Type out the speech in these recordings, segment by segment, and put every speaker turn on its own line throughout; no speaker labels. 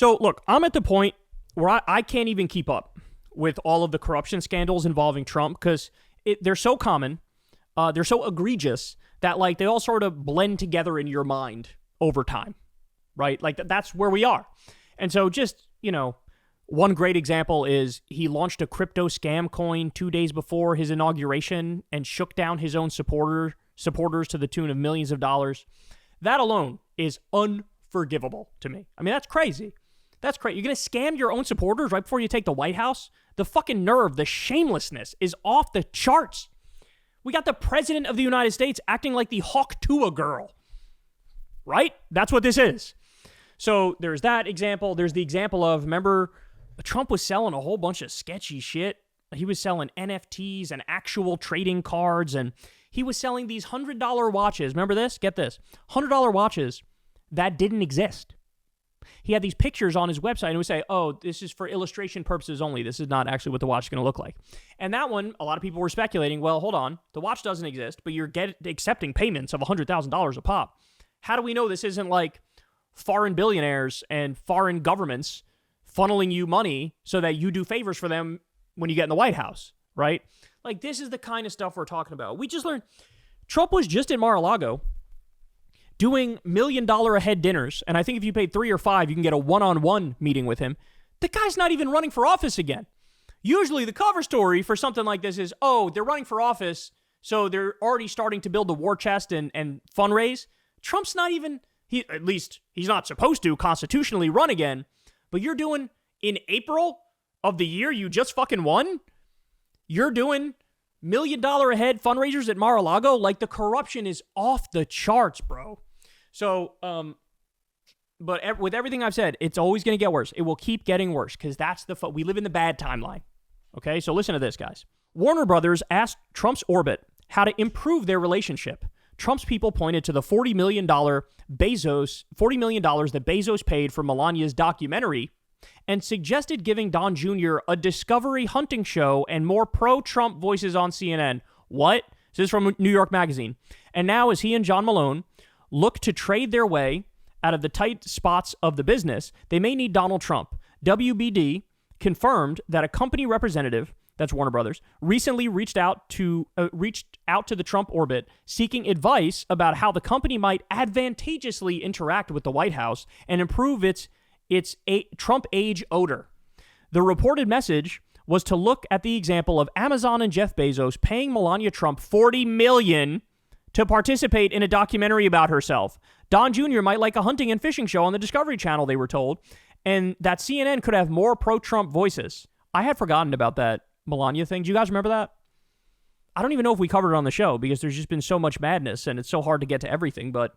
So, look, I'm at the point where I can't even keep up with all of the corruption scandals involving Trump because they're so common, they're so egregious that, like, they all sort of blend together in your mind over time, right? Like, that's where we are. And so just, one great example is he launched a crypto scam coin 2 days before his inauguration and shook down his own supporters to the tune of millions of dollars. That alone is unforgivable to me. I mean, that's crazy. That's crazy. You're going to scam your own supporters right before you take the White House? The fucking nerve, the shamelessness is off the charts. We got the president of the United States acting like the Hawk Tuah girl. Right? That's what this is. So there's that example. There's the example of, remember, Trump was selling a whole bunch of sketchy shit. He was selling NFTs and actual trading cards, and he was selling these $100 watches. Remember this? Get this. $100 watches that didn't exist. He had these pictures on his website and would say, oh, this is for illustration purposes only. This is not actually what the watch is going to look like. And that one, a lot of people were speculating, well, hold on. The watch doesn't exist, but you're accepting payments of $100,000 a pop. How do we know this isn't like foreign billionaires and foreign governments funneling you money so that you do favors for them when you get in the White House, right? Like, this is the kind of stuff we're talking about. We just learned Trump was just in Mar-a-Lago doing $1 million a head dinners. And I think if you paid 3 or 5, you can get a one-on-one meeting with him. The guy's not even running for office again. Usually the cover story for something like this is, oh, they're running for office, so they're already starting to build the war chest and fundraise. Trump's not even, at least he's not supposed to constitutionally run again. But you're doing, in April of the year you just fucking won, you're doing $1 million a head fundraisers at Mar-a-Lago. Like, the corruption is off the charts, bro. So, but with everything I've said, it's always going to get worse. It will keep getting worse because that's we live in the bad timeline. Okay, so listen to this, guys. Warner Brothers asked Trump's orbit how to improve their relationship. Trump's people pointed to the $40 million that Bezos paid for Melania's documentary and suggested giving Don Jr. a Discovery hunting show and more pro-Trump voices on CNN. What? This is from New York Magazine. And now, as he and John Malone look to trade their way out of the tight spots of the business, they may need Donald Trump. WBD confirmed that a company representative, that's Warner Brothers, recently reached out to the Trump orbit seeking advice about how the company might advantageously interact with the White House and improve its Trump age odor. The reported message was to look at the example of Amazon and Jeff Bezos paying Melania Trump $40 million to participate in a documentary about herself. Don Jr. might like a hunting and fishing show on the Discovery Channel, they were told, and that CNN could have more pro-Trump voices. I had forgotten about that Melania thing. Do you guys remember that? I don't even know if we covered it on the show because there's just been so much madness and it's so hard to get to everything, but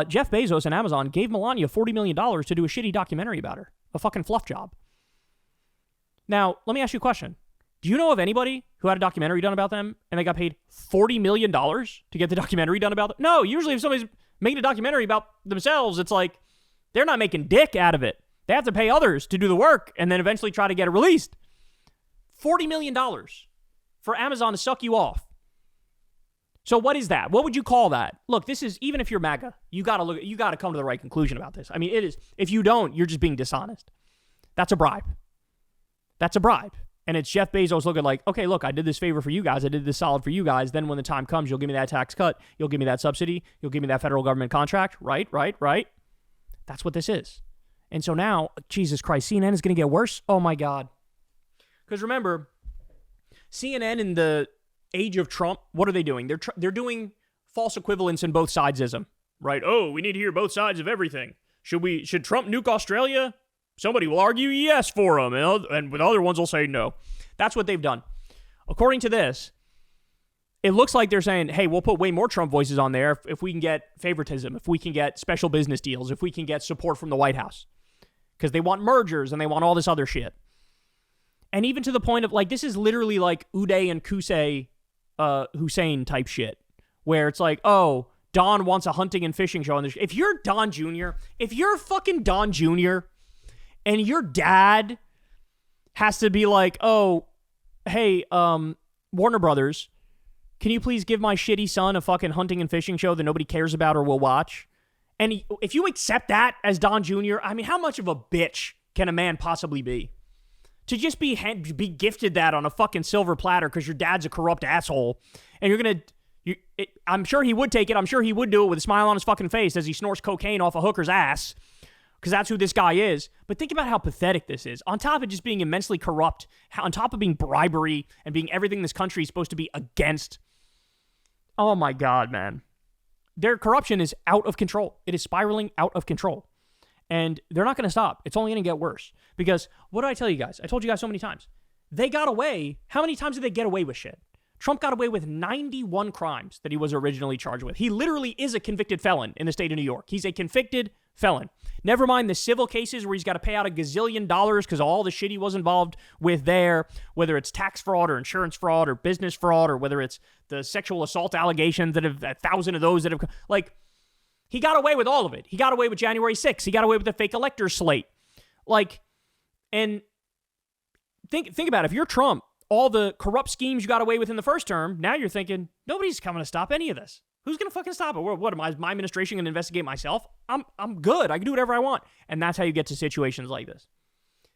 Jeff Bezos and Amazon gave Melania $40 million to do a shitty documentary about her. A fucking fluff job. Now, let me ask you a question. Do you know of anybody who had a documentary done about them and they got paid $40 million to get the documentary done about them? No, usually if somebody's making a documentary about themselves, it's like they're not making dick out of it. They have to pay others to do the work and then eventually try to get it released. $40 million for Amazon to suck you off. So what is that? What would you call that? Look, this is, even if you're MAGA, you got to come to the right conclusion about this. I mean, it is, if you don't, you're just being dishonest. That's a bribe. That's a bribe. And it's Jeff Bezos looking like, okay, look, I did this favor for you guys. I did this solid for you guys. Then when the time comes, you'll give me that tax cut. You'll give me that subsidy. You'll give me that federal government contract. Right. That's what this is. And so now, Jesus Christ, CNN is going to get worse. Oh my God. Because remember, CNN in the age of Trump, what are they doing? They're doing false equivalence in both sidesism, right? Oh, we need to hear both sides of everything. Should Trump nuke Australia? Somebody will argue yes for him, and with other ones will say no. That's what they've done. According to this, it looks like they're saying, hey, we'll put way more Trump voices on there if we can get favoritism, if we can get special business deals, if we can get support from the White House. Because they want mergers and they want all this other shit. And even to the point of, like, this is literally like Uday and Qusay Hussein type shit, where it's like, oh, Don wants a hunting and fishing show on this. If you're Don Jr., if you're fucking Don Jr., and your dad has to be like, oh, hey, Warner Brothers, can you please give my shitty son a fucking hunting and fishing show that nobody cares about or will watch? And if you accept that as Don Jr., I mean, how much of a bitch can a man possibly be? To just be gifted that on a fucking silver platter because your dad's a corrupt asshole, and you're going to... I'm sure he would take it. I'm sure he would do it with a smile on his fucking face as he snorts cocaine off a hooker's ass, because that's who this guy is. But think about how pathetic this is. On top of just being immensely corrupt, on top of being bribery and being everything this country is supposed to be against. Oh my God, man. Their corruption is out of control. It is spiraling out of control. And they're not going to stop. It's only going to get worse. Because what did I tell you guys? I told you guys so many times. They got away. How many times did they get away with shit? Trump got away with 91 crimes that he was originally charged with. He literally is a convicted felon in the state of New York. He's a convicted felon. Never mind the civil cases where he's got to pay out $1 gazillion because of all the shit he was involved with there, whether it's tax fraud or insurance fraud or business fraud, or whether it's the sexual assault allegations that have 1,000 of those that have, like, he got away with all of it. He got away with January 6th. He got away with the fake elector slate. Like, and think about it. If you're Trump, all the corrupt schemes you got away with in the first term, now you're thinking, nobody's coming to stop any of this. Who's going to fucking stop it? What am I, my administration going to investigate myself? I'm good. I can do whatever I want. And that's how you get to situations like this.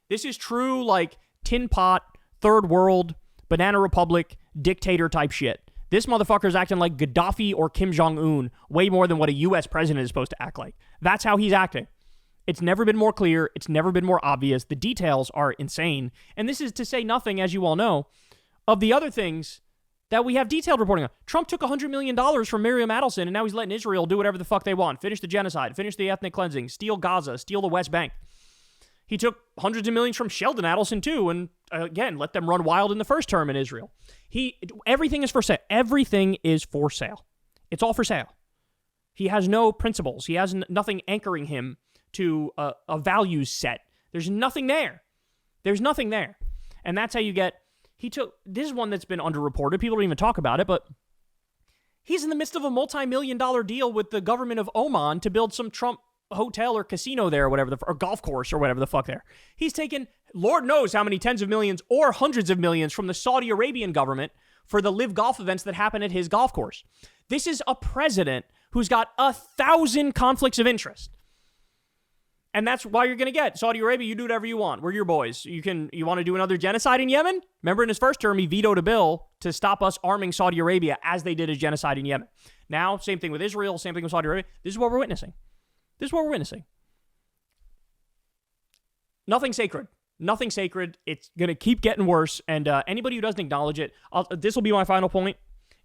This is true, like, tin pot, third world, banana republic, dictator type shit. This motherfucker's acting like Gaddafi or Kim Jong-un way more than what a U.S. president is supposed to act like. That's how he's acting. It's never been more clear. It's never been more obvious. The details are insane. And this is to say nothing, as you all know, of the other things that we have detailed reporting on. Trump took $100 million from Miriam Adelson, and now he's letting Israel do whatever the fuck they want. Finish the genocide, finish the ethnic cleansing, steal Gaza, steal the West Bank. He took hundreds of millions from Sheldon Adelson, too, and again, let them run wild in the first term in Israel. Everything is for sale. Everything is for sale. It's all for sale. He has no principles. He has nothing anchoring him to a values set. There's nothing there. There's nothing there. And that's how you get... This is one that's been underreported. People don't even talk about it, but he's in the midst of a multi-million-dollar deal with the government of Oman to build some Trump hotel or casino there, or whatever, or golf course or whatever the fuck there. He's taken Lord knows how many tens of millions or hundreds of millions from the Saudi Arabian government for the live golf events that happen at his golf course. This is a president who's got 1,000 conflicts of interest. And that's why you're going to get Saudi Arabia. You do whatever you want. We're your boys. You want to do another genocide in Yemen? Remember in his first term, he vetoed a bill to stop us arming Saudi Arabia as they did a genocide in Yemen. Now, same thing with Israel, same thing with Saudi Arabia. This is what we're witnessing. This is what we're witnessing. Nothing sacred. Nothing sacred. It's going to keep getting worse. And anybody who doesn't acknowledge it, this will be my final point,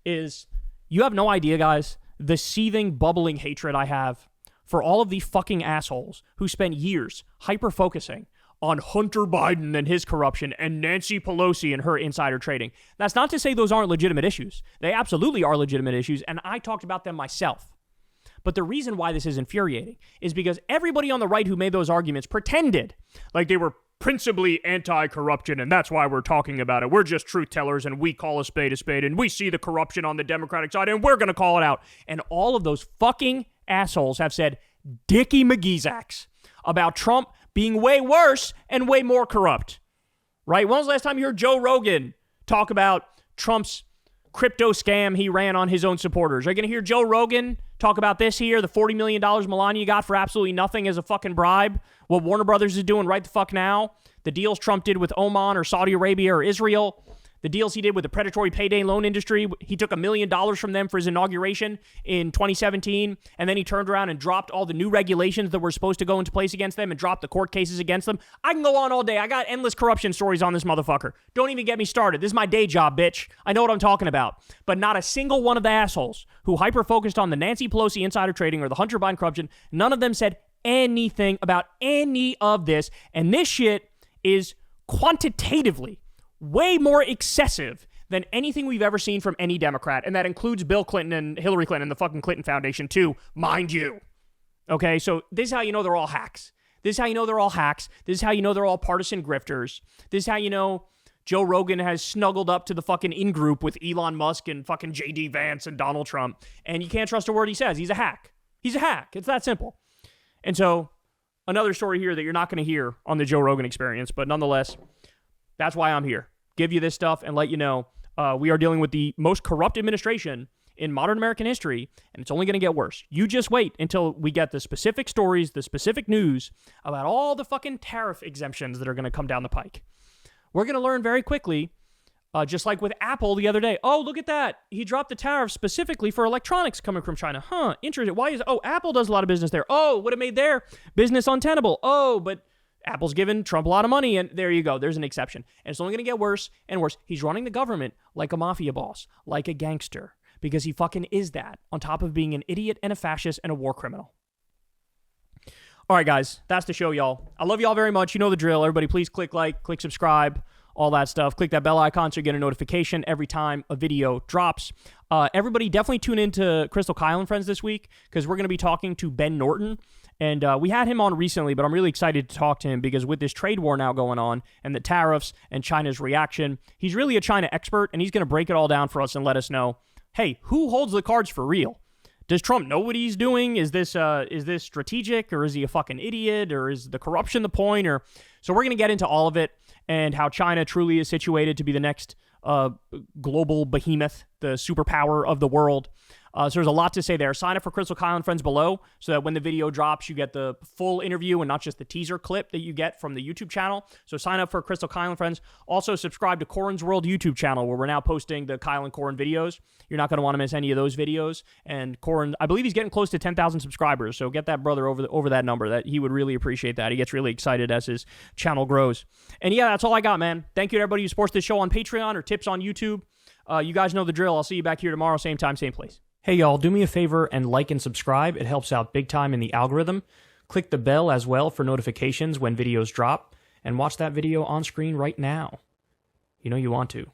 is you have no idea, guys, the seething, bubbling hatred I have for all of these fucking assholes who spent years hyper-focusing on Hunter Biden and his corruption and Nancy Pelosi and her insider trading. That's not to say those aren't legitimate issues. They absolutely are legitimate issues, and I talked about them myself. But the reason why this is infuriating is because everybody on the right who made those arguments pretended like they were principally anti-corruption, and that's why we're talking about it. We're just truth tellers, and we call a spade, and we see the corruption on the Democratic side, and we're going to call it out. And all of those fucking assholes have said Dickie McGeezax about Trump being way worse and way more corrupt. Right? When was the last time you heard Joe Rogan talk about Trump's crypto scam he ran on his own supporters? Are you going to hear Joe Rogan talk about this here, the $40 million Melania got for absolutely nothing as a fucking bribe? What Warner Brothers is doing right the fuck now? The deals Trump did with Oman or Saudi Arabia or Israel? The deals he did with the predatory payday loan industry, he took $1 million from them for his inauguration in 2017, and then he turned around and dropped all the new regulations that were supposed to go into place against them and dropped the court cases against them. I can go on all day. I got endless corruption stories on this motherfucker. Don't even get me started. This is my day job, bitch. I know what I'm talking about. But not a single one of the assholes who hyper-focused on the Nancy Pelosi insider trading or the Hunter Biden corruption, none of them said anything about any of this, and this shit is quantitatively way more excessive than anything we've ever seen from any Democrat, and that includes Bill Clinton and Hillary Clinton and the fucking Clinton Foundation too, mind you. Okay, so this is how you know they're all hacks. This is how you know they're all hacks. This is how you know they're all partisan grifters. This is how you know Joe Rogan has snuggled up to the fucking in-group with Elon Musk and fucking J.D. Vance and Donald Trump, and you can't trust a word he says. He's a hack. He's a hack. It's that simple. And so, another story here that you're not going to hear on the Joe Rogan Experience, but nonetheless, that's why I'm here. Give you this stuff and let you know we are dealing with the most corrupt administration in modern American history, and it's only going to get worse. You just wait until we get the specific stories, the specific news about all the fucking tariff exemptions that are going to come down the pike. We're going to learn very quickly, just like with Apple the other day. Oh, look at that. He dropped the tariff specifically for electronics coming from China. Huh, interesting. Why is... Oh, Apple does a lot of business there. Oh, would have made their business untenable. Oh, but Apple's given Trump a lot of money, and there you go. There's an exception. And it's only going to get worse and worse. He's running the government like a mafia boss, like a gangster, because he fucking is that, on top of being an idiot and a fascist and a war criminal. All right, guys, that's the show, y'all. I love y'all very much. You know the drill. Everybody, please click like, click subscribe, all that stuff. Click that bell icon so you get a notification every time a video drops. Everybody, definitely tune into Crystal Kyle and Friends this week, because we're going to be talking to Ben Norton. And we had him on recently, but I'm really excited to talk to him because with this trade war now going on and the tariffs and China's reaction, he's really a China expert, and he's going to break it all down for us and let us know, hey, who holds the cards for real? Does Trump know what he's doing? Is this strategic, or is he a fucking idiot, or is the corruption the point? So we're going to get into all of it and how China truly is situated to be the next global behemoth, the superpower of the world. So there's a lot to say there. Sign up for Crystal Kyle and Friends below so that when the video drops, you get the full interview and not just the teaser clip that you get from the YouTube channel. So sign up for Crystal Kyle and Friends. Also subscribe to Corin's World YouTube channel, where we're now posting the Kyle and Corin videos. You're not going to want to miss any of those videos. And Corin, I believe he's getting close to 10,000 subscribers. So get that brother over that number. That he would really appreciate that. He gets really excited as his channel grows. And yeah, that's all I got, man. Thank you to everybody who supports this show on Patreon or tips on YouTube. You guys know the drill. I'll see you back here tomorrow, same time, same place. Hey y'all, do me a favor and like and subscribe. It helps out big time in the algorithm. Click the bell as well for notifications when videos drop, and watch that video on screen right now. You know you want to.